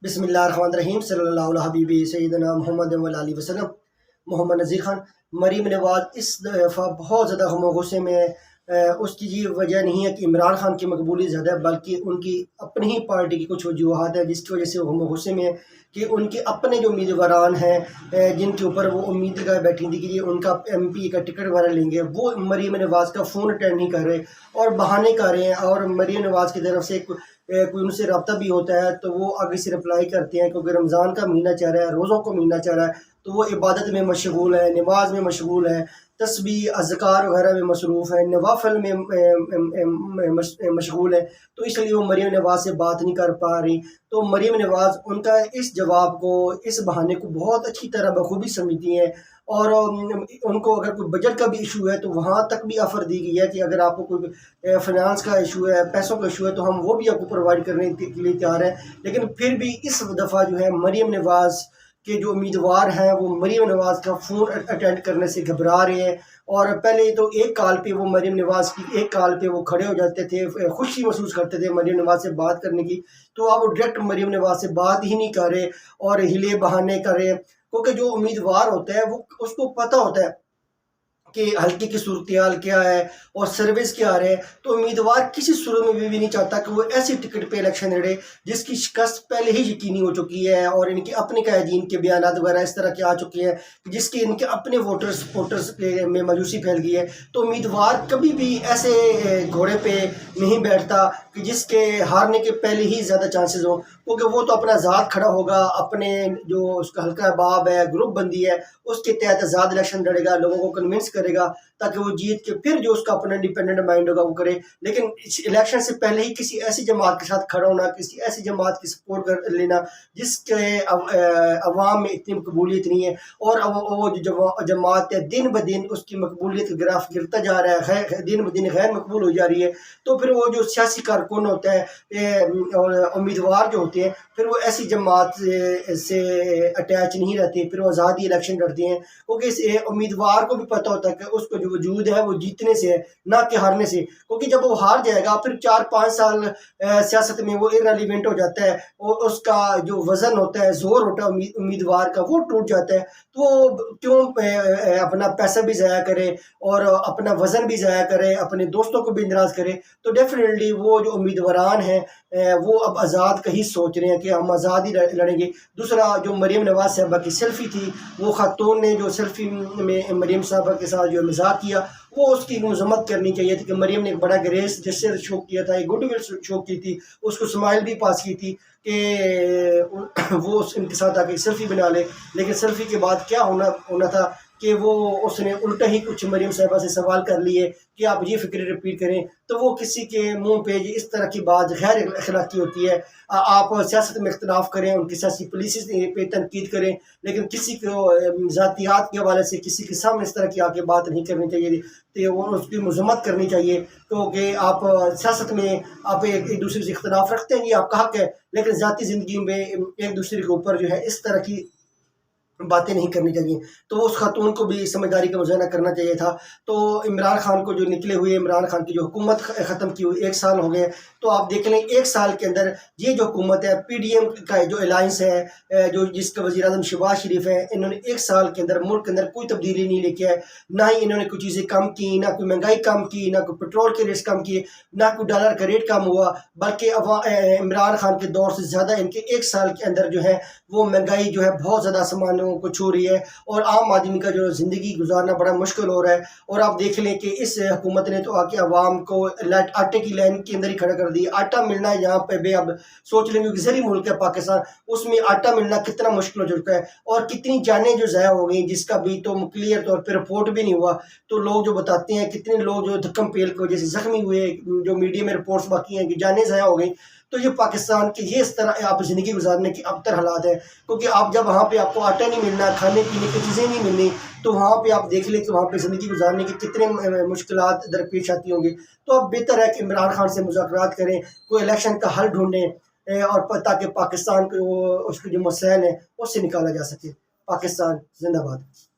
بسم اللہ الرحمن الرحیم صلی اللہ علیہ حبیبی سیدنا محمد علیہ وسلم۔ محمد نذیر خان مریم نواز اس دفعہ بہت زیادہ غم و غصے میں اس کی یہ وجہ نہیں ہے کہ عمران خان کی مقبولیت زیادہ ہے، بلکہ ان کی اپنی ہی پارٹی کی کچھ وجوہات ہیں جس کی وجہ سے وہ غم و غصے میں ہے کہ ان کے اپنے جو امیدواران ہیں جن کے اوپر وہ امید لگائے بیٹھی تھی کہ یہ ان کا MP کا ٹکٹ وغیرہ لیں گے، وہ مریم نواز کا فون اٹینڈ نہیں کر رہے اور بہانے کر رہے ہیں، اور مریم نواز کی طرف سے کوئی ان سے رابطہ بھی ہوتا ہے تو وہ آگے سے رپلائی کرتے ہیں، کیونکہ رمضان کا مہینہ چل رہا ہے، روزوں کو مہینہ چل رہا ہے تو وہ عبادت میں مشغول ہے، نماز میں مشغول ہے، تسبیح اذکار وغیرہ میں مصروف ہے، نوافل میں مشغول ہے، تو اس لیے وہ مریم نواز سے بات نہیں کر پا رہی۔ تو مریم نواز ان کا اس جواب کو، اس بہانے کو بہت اچھی طرح بخوبی سمجھتی ہیں، اور ان کو اگر کوئی بجٹ کا بھی ایشو ہے تو وہاں تک بھی آفر دی گئی ہے کہ اگر آپ کو کوئی فنانس کا ایشو ہے، پیسوں کا ایشو ہے تو ہم وہ بھی آپ کو پرووائڈ کرنے کے لیے تیار ہیں۔ لیکن پھر بھی اس دفعہ جو ہے مریم نواز کے جو امیدوار ہیں وہ مریم نواز کا فون اٹینڈ کرنے سے گھبرا رہے ہیں، اور پہلے تو ایک کال پہ وہ مریم نواز کی ایک کال پہ وہ کھڑے ہو جاتے تھے، خوشی محسوس کرتے تھے مریم نواز سے بات کرنے کی، تو اب وہ ڈائریکٹ مریم نواز سے بات ہی نہیں کر رہے اور ہلے بہانے کر رہے ہیں، کیونکہ جو امیدوار ہوتا ہے وہ اس کو پتہ ہوتا ہے کہ حلقے کی صورتحال کیا ہے اور سروس کیا رہے، تو امیدوار کسی صورت میں بھی نہیں چاہتا کہ وہ ایسی ٹکٹ پہ الیکشن لڑے جس کی شکست پہلے ہی یقینی ہو چکی ہے، اور ان کے اپنے قائدین کے بیانات وغیرہ اس طرح کے آ چکے ہیں جس کے ان کے اپنے ووٹرز میں مایوسی پھیل گئی ہے۔ تو امیدوار کبھی بھی ایسے گھوڑے پہ نہیں بیٹھتا کہ جس کے ہارنے کے پہلے ہی زیادہ چانسز ہوں، کیونکہ وہ تو اپنا ذات کھڑا ہوگا، اپنے جو اس کا حلقہ باب ہے، گروپ بندی ہے، اس کے تحت آزاد الیکشن لڑے گا، لوگوں کو کنونس کرے گا تاکہ وہ جیت کے پھر جو اس کا اپنا انڈیپینڈنٹ مائنڈ ہوگا وہ کرے۔ لیکن الیکشن سے پہلے ہی کسی ایسی جماعت کے ساتھ کھڑا ہونا، کسی ایسی جماعت کی سپورٹ کر لینا جس کے عوام میں اتنی مقبولیت نہیں ہے، اور وہ جو جماعت ہے دن بدن اس کی مقبولیت کا گراف گرتا جا رہا ہے، دن بدن غیر مقبول ہو جا رہی ہے، تو پھر وہ جو سیاسی کارکن ہوتا ہے اور امیدوار جو ہوتے ہیں پھر وہ ایسی جماعت سے اٹیچ نہیں رہتے، پھر وہ آزادی الیکشن لڑتے ہیں، کیونکہ اس امیدوار کو بھی پتہ ہوتا ہے کہ اس کو جو وجود ہے وہ جیتنے سے ہے نہ کہ ہارنے سے، کیونکہ جب وہ ہار جائے گا پھر 4-5 سال سیاست میں وہ ارریلیونٹ ہو جاتا ہے، اور اس کا جو وزن ہوتا ہے، زور ہوتا ہے امیدوار کا، وہ ٹوٹ جاتا ہے، تو وہ کیوں اپنا پیسہ بھی ضائع کرے اور اپنا وزن بھی ضائع کرے، اپنے دوستوں کو بھی ناراض کرے۔ تو ڈیفینیٹلی وہ جو امیدواران ہیں وہ اب آزاد کا ہی سوچ رہے ہیں کہ ہم آزاد ہی لڑیں گے۔ دوسرا جو مریم نواز صاحبہ کی سیلفی تھی، وہ خاتون نے جو سیلفی میں مریم صاحبہ کے ساتھ جو مذاق کیا وہ اس کی مذمت کرنی چاہیے تھی کہ مریم نے ایک بڑا گریس جسر شو کیا تھا، ایک گڈ ول شو کی تھی، اس کو اسمائل بھی پاس کی تھی کہ وہ ان کے ساتھ آ کے سیلفی بنا لے، لیکن سیلفی کے بعد کیا ہونا تھا کہ وہ اس نے الٹا ہی کچھ مریم صاحبہ سے سوال کر لیے کہ آپ یہ فکر رپیٹ کریں، تو وہ کسی کے منہ پہ اس طرح کی بات غیر اخلاقی ہوتی ہے۔ آپ سیاست میں اختلاف کریں، ان کی سیاسی پالیسیز پہ تنقید کریں، لیکن کسی کو ذاتیات کے حوالے سے کسی کے سامنے اس طرح کی آ کے بات نہیں کرنی چاہیے، تو وہ اس کی مذمت کرنی چاہیے، کیونکہ آپ سیاست میں آپ ایک دوسرے سے اختلاف رکھتے ہیں، یہ آپ کا حق ہے، لیکن ذاتی زندگی میں ایک دوسرے کے اوپر جو ہے اس طرح کی باتیں نہیں کرنی چاہیے۔ تو اس خاتون کو بھی سمجھداری کا مظاہرہ کرنا چاہیے تھا۔ تو عمران خان کو جو نکلے ہوئے، عمران خان کی جو حکومت ختم کی ہوئی 1 سال ہو گئے، تو آپ دیکھ لیں 1 سال کے اندر یہ جو حکومت ہے PDM کا جو الائنس ہے، جو جس کا وزیر اعظم شہباز شریف ہے، انہوں نے 1 سال کے اندر ملک کے اندر کوئی تبدیلی نہیں لے کے آئے، نہ ہی انہوں نے کوئی چیزیں کم کی، نہ کوئی مہنگائی کم کی، نہ کوئی پیٹرول کے ریٹس کم کیے، نہ کوئی ڈالر کا ریٹ کم ہوا، بلکہ عمران خان کے دور سے زیادہ ان کے 1 سال کے اندر جو ہے وہ مہنگائی جو ہے بہت زیادہ آسمانوں کو چھو رہی ہے، اور عام آدمی کا جو زندگی گزارنا بڑا مشکل ہو رہا ہے۔ اور آپ دیکھ لیں کہ اس حکومت نے تو آ کے عوام کو آٹے کی لائن کے اندر ہی کھڑا کر دی، آٹا ملنا ہے یہاں پہ بھی اب سوچ لیں کہ زرعی ملک ہے پاکستان، اس میں آٹا ملنا کتنا مشکل ہو چکا ہے، اور کتنی جانیں جو ضائع ہو گئیں جس کا بھی تو کلیئر طور پہ رپورٹ بھی نہیں ہوا۔ تو لوگ جو بتاتے ہیں کتنے لوگ جو دھکم پیل کی وجہ سے زخمی ہوئے، جو میڈیا میں رپورٹس باقی ہیں کہ جانیں ضائع ہو گئیں۔ تو یہ پاکستان کے یہ اس طرح آپ زندگی گزارنے کے ابتر حالات ہیں، کیونکہ آپ جب وہاں پہ آپ کو آٹا نہیں ملنا، کھانے پینے کی چیزیں نہیں ملنی، تو وہاں پہ آپ دیکھ لیں کہ وہاں پہ زندگی گزارنے کے کتنے مشکلات درپیش آتی ہوں گی۔ تو اب بہتر ہے کہ عمران خان سے مذاکرات کریں، کوئی الیکشن کا حل ڈھونڈیں، اور تاکہ پاکستان کو اس کے جو مسائل ہیں اس سے نکالا جا سکے۔ پاکستان زندہ باد۔